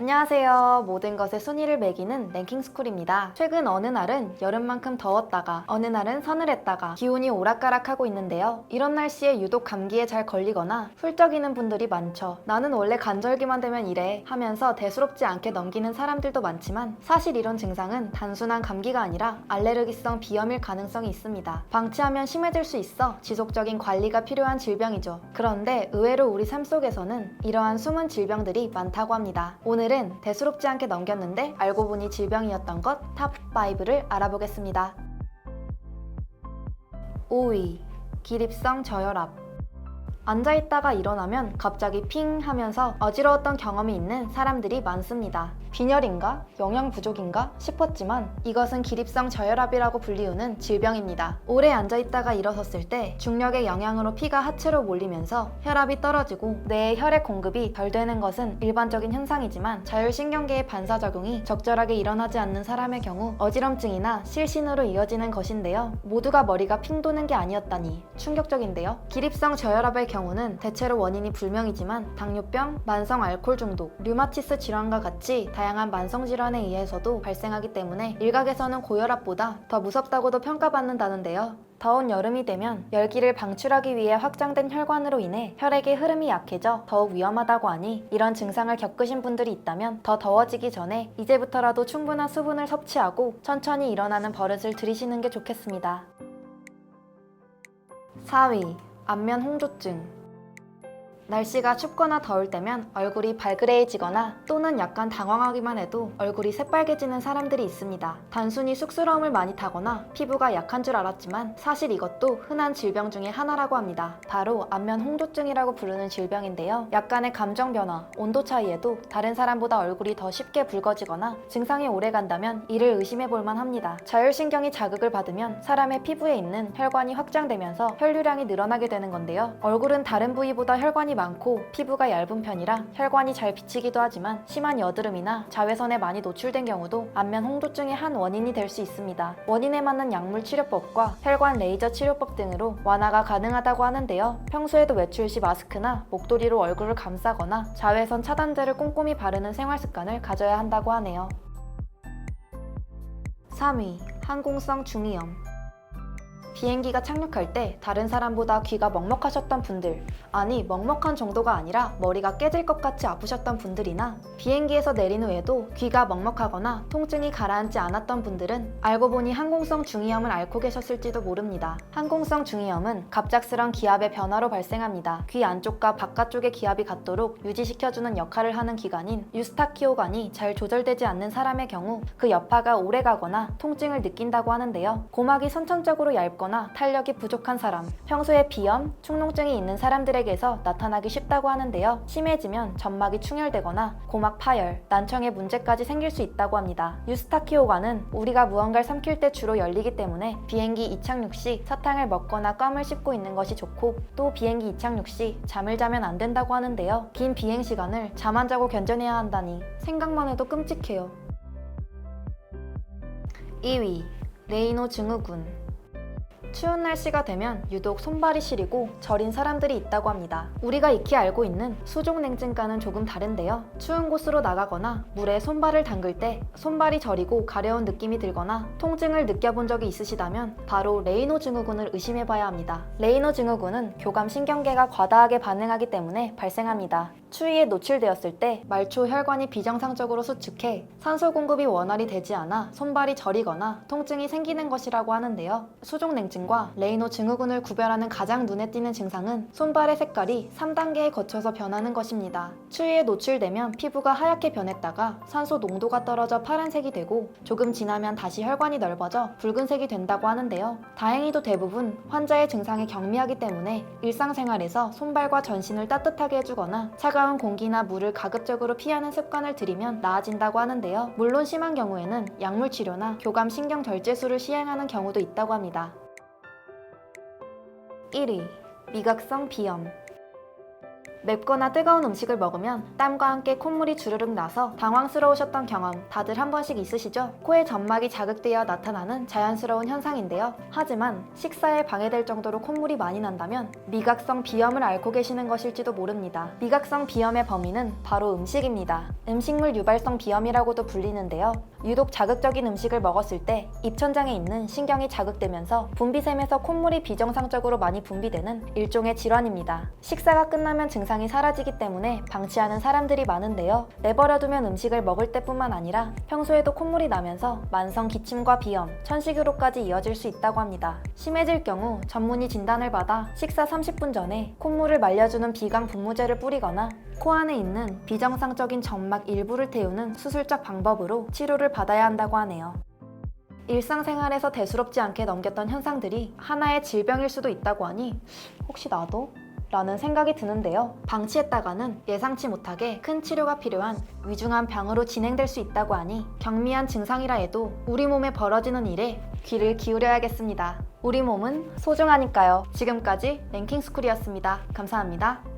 안녕하세요. 모든 것에 순위를 매기는 랭킹스쿨입니다. 최근 어느 날은 여름만큼 더웠다가 어느 날은 서늘했다가 기온이 오락가락하고 있는데요. 이런 날씨에 유독 감기에 잘 걸리거나 훌쩍이는 분들이 많죠. 나는 원래 간절기만 되면 이래 하면서 대수롭지 않게 넘기는 사람들도 많지만 사실 이런 증상은 단순한 감기가 아니라 알레르기성 비염일 가능성이 있습니다. 방치하면 심해질 수 있어 지속적인 관리가 필요한 질병이죠. 그런데 의외로 우리 삶 속에서는 이러한 숨은 질병들이 많다고 합니다. 오늘은 대수롭지 않게 넘겼는데 알고 보니 질병이었던 것 탑 5를 알아보겠습니다. 5위, 기립성 저혈압. 앉아있다가 일어나면 갑자기 핑 하면서 어지러웠던 경험이 있는 사람들이 많습니다. 빈혈인가? 영양 부족인가? 싶었지만 이것은 기립성 저혈압이라고 불리우는 질병입니다. 오래 앉아있다가 일어섰을 때 중력의 영향으로 피가 하체로 몰리면서 혈압이 떨어지고 뇌의 혈액 공급이 덜 되는 것은 일반적인 현상이지만 자율신경계의 반사작용이 적절하게 일어나지 않는 사람의 경우 어지럼증이나 실신으로 이어지는 것인데요. 모두가 머리가 핑 도는 게 아니었다니 충격적인데요. 기립성 저혈압의 경우는 대체로 원인이 불명이지만 당뇨병, 만성 알코올 중독, 류마티스 질환과 같이 다양한 만성 질환에 의해서도 발생하기 때문에 일각에서는 고혈압보다 더 무섭다고도 평가받는다는데요. 더운 여름이 되면 열기를 방출하기 위해 확장된 혈관으로 인해 혈액의 흐름이 약해져 더욱 위험하다고 하니 이런 증상을 겪으신 분들이 있다면 더 더워지기 전에 이제부터라도 충분한 수분을 섭취하고 천천히 일어나는 버릇을 들이시는 게 좋겠습니다. 4위, 안면 홍조증. 날씨가 춥거나 더울 때면 얼굴이 발그레해지거나 또는 약간 당황하기만 해도 얼굴이 새빨개지는 사람들이 있습니다. 단순히 쑥스러움을 많이 타거나 피부가 약한 줄 알았지만 사실 이것도 흔한 질병 중에 하나라고 합니다. 바로 안면 홍조증이라고 부르는 질병인데요. 약간의 감정 변화, 온도 차이에도 다른 사람보다 얼굴이 더 쉽게 붉어지거나 증상이 오래 간다면 이를 의심해 볼만 합니다. 자율신경이 자극을 받으면 사람의 피부에 있는 혈관이 확장되면서 혈류량이 늘어나게 되는 건데요. 얼굴은 다른 부위보다 혈관이 많고 피부가 얇은 편이라 혈관이 잘 비치기도 하지만 심한 여드름이나 자외선에 많이 노출된 경우도 안면 홍조증의 한 원인이 될 수 있습니다. 원인에 맞는 약물 치료법과 혈관 레이저 치료법 등으로 완화가 가능하다고 하는데요. 평소에도 외출 시 마스크나 목도리로 얼굴을 감싸거나 자외선 차단제를 꼼꼼히 바르는 생활 습관을 가져야 한다고 하네요. 3위, 항공성 중이염. 비행기가 착륙할 때 다른 사람보다 귀가 먹먹하셨던 분들, 아니 먹먹한 정도가 아니라 머리가 깨질 것 같이 아프셨던 분들이나 비행기에서 내린 후에도 귀가 먹먹하거나 통증이 가라앉지 않았던 분들은 알고 보니 항공성 중이염을 앓고 계셨을지도 모릅니다. 항공성 중이염은 갑작스런 기압의 변화로 발생합니다. 귀 안쪽과 바깥쪽의 기압이 같도록 유지시켜주는 역할을 하는 기관인 유스타키오관이 잘 조절되지 않는 사람의 경우 그 여파가 오래가거나 통증을 느낀다고 하는데요. 고막이 선천적으로 얇거나 탄력이 부족한 사람, 평소에 비염, 축농증이 있는 사람들에게서 나타나기 쉽다고 하는데요. 심해지면 점막이 충혈되거나 고막 파열, 난청의 문제까지 생길 수 있다고 합니다. 유스타키오관은 우리가 무언가를 삼킬 때 주로 열리기 때문에 비행기 이착륙 시 사탕을 먹거나 껌을 씹고 있는 것이 좋고 또 비행기 이착륙 시 잠을 자면 안 된다고 하는데요. 긴 비행 시간을 잠 안 자고 견뎌내야 한다니 생각만 해도 끔찍해요. 2위, 레이노 증후군. 추운 날씨가 되면 유독 손발이 시리고 저린 사람들이 있다고 합니다. 우리가 익히 알고 있는 수족냉증과는 조금 다른데요. 추운 곳으로 나가거나 물에 손발을 담글 때 손발이 저리고 가려운 느낌이 들거나 통증을 느껴본 적이 있으시다면 바로 레이노 증후군을 의심해봐야 합니다. 레이노 증후군은 교감신경계가 과다하게 반응하기 때문에 발생합니다. 추위에 노출되었을 때 말초 혈관이 비정상적으로 수축해 산소 공급이 원활히 되지 않아 손발이 저리거나 통증이 생기는 것이라고 하는데요. 수족냉증과 레이노 증후군을 구별하는 가장 눈에 띄는 증상은 손발의 색깔이 3단계에 거쳐서 변하는 것입니다. 추위에 노출되면 피부가 하얗게 변했다가 산소 농도가 떨어져 파란색이 되고 조금 지나면 다시 혈관이 넓어져 붉은색이 된다고 하는데요. 다행히도 대부분 환자의 증상이 경미하기 때문에 일상생활에서 손발과 전신을 따뜻하게 해주거나 차가운 공기나 물을 가급적으로 피하는 습관을 들이면 나아진다고 하는데요. 물론 심한 경우에는 약물 치료나 교감 신경 절제술을 시행하는 경우도 있다고 합니다. 1위, 미각성 비염. 맵거나 뜨거운 음식을 먹으면 땀과 함께 콧물이 주르륵 나서 당황스러우셨던 경험 다들 한 번씩 있으시죠? 코의 점막이 자극되어 나타나는 자연스러운 현상인데요. 하지만 식사에 방해될 정도로 콧물이 많이 난다면 미각성 비염을 앓고 계시는 것일지도 모릅니다. 미각성 비염의 범인은 바로 음식입니다. 음식물 유발성 비염이라고도 불리는데요. 유독 자극적인 음식을 먹었을 때 입천장에 있는 신경이 자극되면서 분비샘에서 콧물이 비정상적으로 많이 분비되는 일종의 질환입니다. 식사가 끝나면 증상이 사라지기 때문에 방치하는 사람들이 많은데요. 내버려두면 음식을 먹을 때뿐만 아니라 평소에도 콧물이 나면서 만성 기침과 비염, 천식으로까지 이어질 수 있다고 합니다. 심해질 경우 전문의 진단을 받아 식사 30분 전에 콧물을 말려주는 비강 분무제를 뿌리거나 코 안에 있는 비정상적인 점막 일부를 태우는 수술적 방법으로 치료를 받아야 한다고 하네요. 일상생활에서 대수롭지 않게 넘겼던 현상들이 하나의 질병일 수도 있다고 하니 혹시 나도? 라는 생각이 드는데요. 방치했다가는 예상치 못하게 큰 치료가 필요한 위중한 병으로 진행될 수 있다고 하니 경미한 증상이라 해도 우리 몸에 벌어지는 일에 귀를 기울여야겠습니다. 우리 몸은 소중하니까요. 지금까지 랭킹스쿨이었습니다. 감사합니다.